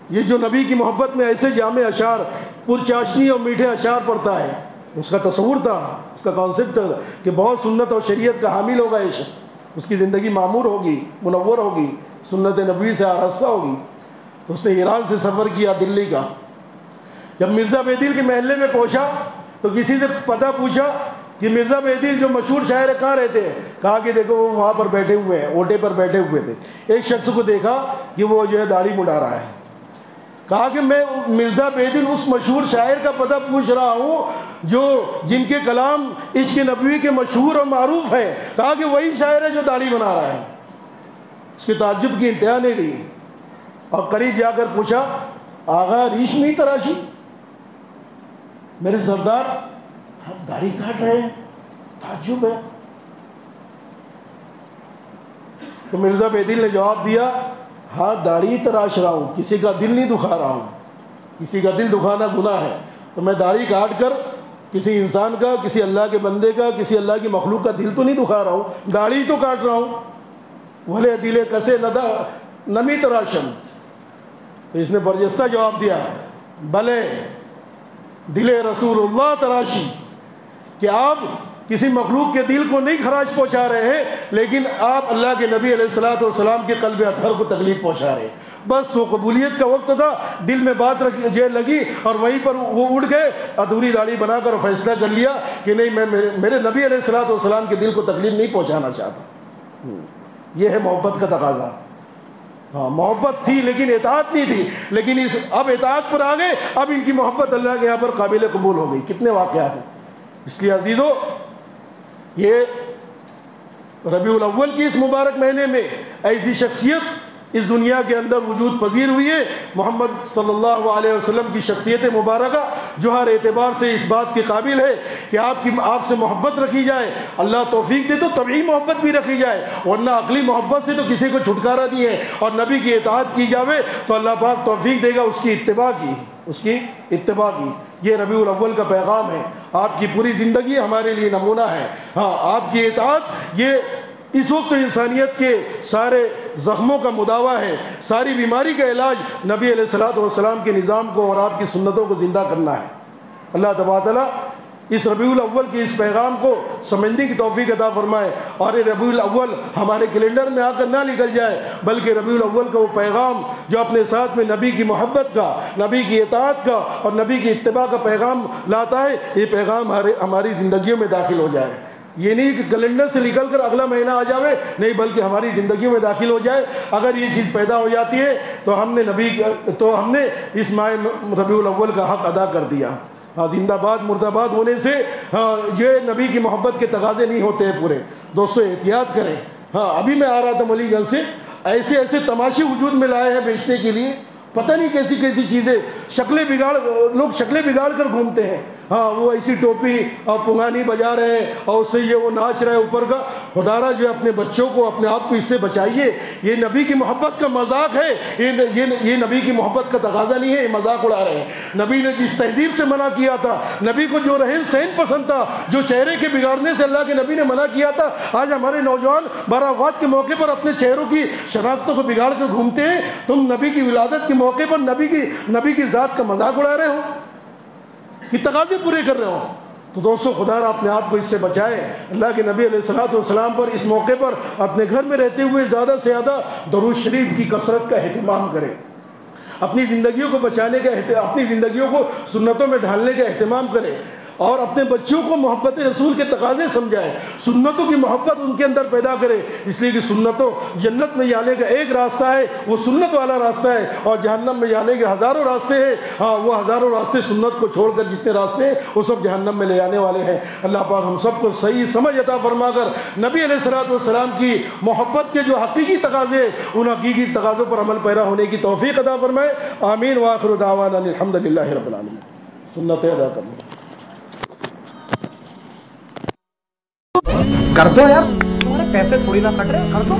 یہ جو نبی کی محبت میں ایسے جامع اشعار، پرچاشنی اور میٹھے اشعار پڑھتا ہے۔ اس کا تصور تھا، اس کا کانسیپٹ تھا کہ بہت سنت اور شریعت کا حامل ہوگا یہ شخص، اس کی زندگی معمور ہوگی، منور ہوگی، سنت نبوی سے آراستہ ہوگی۔ تو اس نے ایران سے سفر کیا دلی کا۔ جب مرزا بیدل کے محلے میں پہنچا تو کسی سے پتہ پوچھا کہ مرزا بیدل جو مشہور شاعر کہاں رہتے ہیں؟ کہا کہ دیکھو وہ وہاں پر بیٹھے ہوئے ہیں، اوٹے پر بیٹھے ہوئے تھے۔ ایک شخص کو دیکھا کہ وہ جو ہے داڑھی مڈا رہا ہے۔ کہا کہ میں مرزا بیدل اس مشہور شاعر کا پتہ پوچھ رہا ہوں جن کے کلام عشق نبوی کے مشہور اور معروف ہیں۔ کہا کہ وہی شاعر ہے جو داڑھی بنا رہا ہے۔ اس کے تعجب کی انتہا نہیں رہی اور قریب جا کر پوچھا، آغا ریش نہیں تراشی؟ میرے سردار آپ داڑھی کاٹ رہے ہیں، تعجب ہے۔ تو مرزا بیدل نے جواب دیا، ہاں داڑھی تراش رہا ہوں، کسی کا دل نہیں دکھا رہا ہوں، کسی کا دل دکھانا گناہ ہے، تو میں داڑھی کاٹ کر کسی انسان کا، کسی اللہ کے بندے کا، کسی اللہ کی مخلوق کا دل تو نہیں دکھا رہا ہوں، داڑھی تو کاٹ رہا ہوں۔ بھلے دل کسے نمی تراشم۔ تو اس نے برجستہ جواب دیا، بھلے دل رسول اللہ تراشی، کہ آپ کسی مخلوق کے دل کو نہیں خراش پہنچا رہے ہیں، لیکن آپ اللہ کے نبی علیہ الصلوۃ والسلام کے قلب اطہر کو تکلیف پہنچا رہے ہیں۔ بس وہ قبولیت کا وقت تھا، دل میں بات لگی اور وہیں پر وہ اڑ گئے، ادھوری داڑھی بنا کر فیصلہ کر لیا کہ نہیں، میں میرے نبی علیہ الصلوۃ والسلام کے دل کو تکلیف نہیں پہنچانا چاہتا۔ یہ ہے محبت کا تقاضا۔ ہاں محبت تھی لیکن اطاعت نہیں تھی، لیکن اب اطاعت پر آ گئے، اب ان کی محبت اللہ کے یہاں پر قابل قبول ہو گئی۔ کتنے واقعات ہیں۔ اس لیے عزیزو، یہ ربیع الاول کی اس مبارک مہینے میں ایسی شخصیت اس دنیا کے اندر وجود پذیر ہوئی ہے، محمد صلی اللہ علیہ وسلم کی شخصیت مبارکہ، جو ہر اعتبار سے اس بات کے قابل ہے کہ آپ سے محبت رکھی جائے، اللہ توفیق دے تو طبعی محبت بھی رکھی جائے، ورنہ عقلی محبت سے تو کسی کو چھٹکارا نہیں ہے، اور نبی کی اطاعت کی جاوے تو اللہ پاک توفیق دے گا اس کی اتباع کی۔ یہ ربیع الاول کا پیغام ہے، آپ کی پوری زندگی ہمارے لیے نمونہ ہے۔ ہاں آپ کی اطاعت یہ اس وقت انسانیت کے سارے زخموں کا مداوا ہے، ساری بیماری کا علاج نبی علیہ الصلوۃ والسلام کے نظام کو اور آپ کی سنتوں کو زندہ کرنا ہے۔ اللہ تبارک تعالیٰ اس ربیع الاول کے اس پیغام کو سمجھنے کی توفیق عطا فرمائے، اور یہ ربیع الاول ہمارے کیلنڈر میں آ کر نہ نکل جائے، بلکہ ربیع الاول کا وہ پیغام جو اپنے ساتھ میں نبی کی محبت کا، نبی کی اطاعت کا اور نبی کی اتباع کا پیغام لاتا ہے، یہ پیغام ہماری زندگیوں میں داخل ہو جائے۔ یہ نہیں کہ کیلنڈر سے نکل کر اگلا مہینہ آ جاوے، نہیں، بلکہ ہماری زندگیوں میں داخل ہو جائے۔ اگر یہ چیز پیدا ہو جاتی ہے تو ہم نے اس ماہ ربیع الاول کا حق ادا کر دیا۔ ہاں زندہ باد مردہ باد ہونے سے یہ نبی کی محبت کے تقاضے نہیں ہوتے ہیں پورے۔ دوستو احتیاط کریں۔ ہاں ابھی میں آ رہا تھا ملی گنج سے، ایسے تماشے وجود میں لائے ہیں بیچنے کے لیے، پتہ نہیں کیسی چیزیں، لوگ شکلیں بگاڑ کر گھومتے ہیں۔ ہاں وہ ایسی ٹوپی اور پنگانی بجا رہے ہیں اور اس سے یہ وہ ناچ رہے ہیں اوپر کا۔ خدارہ جو ہے اپنے بچوں کو، اپنے آپ کو اس سے بچائیے۔ یہ نبی کی محبت کا مذاق ہے، یہ نبی کی محبت کا تقاضا نہیں ہے، یہ مذاق اڑا رہے ہیں۔ نبی نے جس تہذیب سے منع کیا تھا، نبی کو جو رہن سہن پسند تھا، جو چہرے کے بگاڑنے سے اللہ کے نبی نے منع کیا تھا، آج ہمارے نوجوان باراوفات کے موقع پر اپنے چہروں کی شناختوں کو بگاڑ کر گھومتے ہیں۔ تم نبی کی ولادت کے موقع پر نبی کی ذات کا مذاق اڑا رہے ہو، یہ تقاضے پورے کر رہے ہو۔ تو دوستو خدا را اپنے آپ کو اس سے بچائے۔ اللہ کے نبی علیہ الصلوۃ والسلام پر اس موقع پر اپنے گھر میں رہتے ہوئے زیادہ سے زیادہ درود شریف کی کثرت کا اہتمام کریں، اپنی زندگیوں کو بچانے کا، اپنی زندگیوں کو سنتوں میں ڈھالنے کا اہتمام کریں۔ اور اپنے بچوں کو محبت رسول کے تقاضے سمجھائے، سنتوں کی محبت ان کے اندر پیدا کرے، اس لیے کہ سنتوں جنت میں جانے کا ایک راستہ ہے، وہ سنت والا راستہ ہے، اور جہنم میں جانے کے ہزاروں راستے ہیں، ہاں وہ ہزاروں راستے سنت کو چھوڑ کر جتنے راستے ہیں وہ سب جہنم میں لے جانے والے ہیں۔ اللہ پاک ہم سب کو صحیح سمجھ عطا فرما کر نبی علیہ الصلوۃ والسلام کی محبت کے جو حقیقی تقاضے ہیں ان حقیقی تقاضوں پر عمل پیرا ہونے کی توفیق عطا فرمائے، آمین۔ وآخر دعوانا الحمدللہ رب العالمین۔ سنتیں ادا کرنا کر دو یار، تمہارے پیسے تھوڑی نہ کٹ رہے، کر دو۔